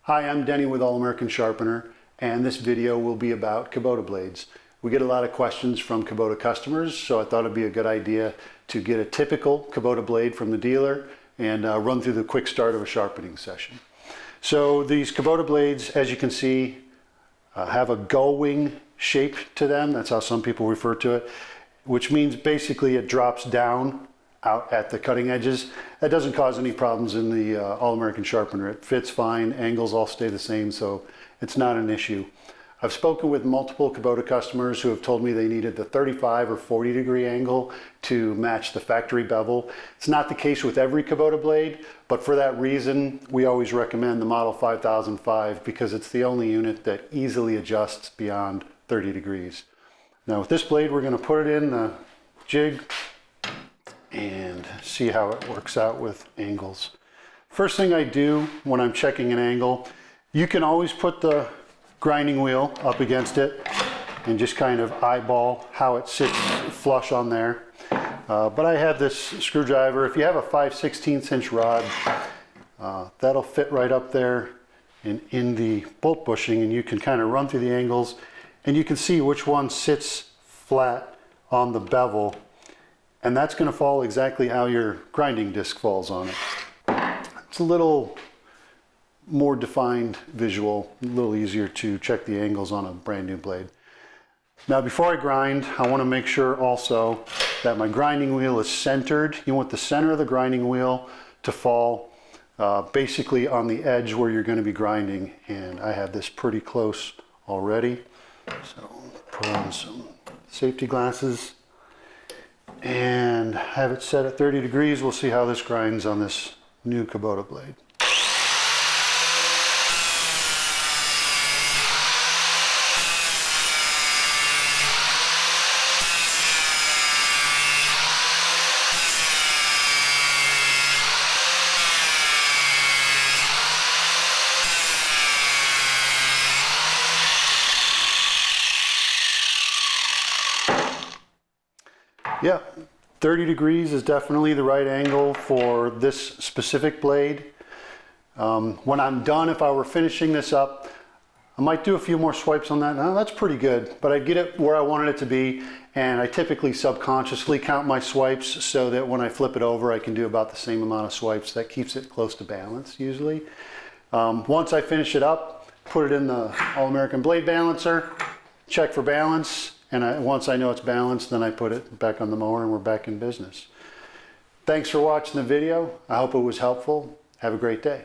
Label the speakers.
Speaker 1: Hi, I'm Denny with All American Sharpener, and this video will be about Kubota blades. We get a lot of questions from Kubota customers, so I thought it'd be a good idea to get a typical Kubota blade from the dealer and run through the quick start of a sharpening session. So these Kubota blades, as you can see, have a gull-wing shape to them. That's how some people refer to it, which means basically it drops down out at the cutting edges. That doesn't cause any problems in the All-American Sharpener. It fits fine, angles all stay the same, so it's not an issue. I've spoken with multiple Kubota customers who have told me they needed the 35 or 40 degree angle to match the factory bevel. It's not the case with every Kubota blade, but for that reason, we always recommend the Model 5005 because it's the only unit that easily adjusts beyond 30 degrees. Now with this blade, we're going to put it in the jig and see how it works out with angles. First thing I do when I'm checking an angle, you can always put the grinding wheel up against it and just kind of eyeball how it sits flush on there. But I have this screwdriver. If you have a 5/16 inch rod, that'll fit right up there and in the bolt bushing, and you can kind of run through the angles and you can see which one sits flat on the bevel, and that's going to fall exactly how your grinding disc falls on it. It's a little more defined visual, a little easier to check the angles on a brand new blade. Now before I grind, I want to make sure also that my grinding wheel is centered. You want the center of the grinding wheel to fall basically on the edge where you're going to be grinding, and I have this pretty close already. So put on some safety glasses and have it set at 30 degrees. We'll see how this grinds on this new Kubota blade. Yeah, 30 degrees is definitely the right angle for this specific blade. When I'm done, if I were finishing this up, I might do a few more swipes on that. Now that's pretty good, but I get it where I wanted it to be, and I typically subconsciously count my swipes so that when I flip it over, I can do about the same amount of swipes. That keeps it close to balance usually. Once I finish it up, put it in the All-American blade balancer, check for balance. And once I know it's balanced, then I put it back on the mower and we're back in business. Thanks for watching the video. I hope it was helpful. Have a great day.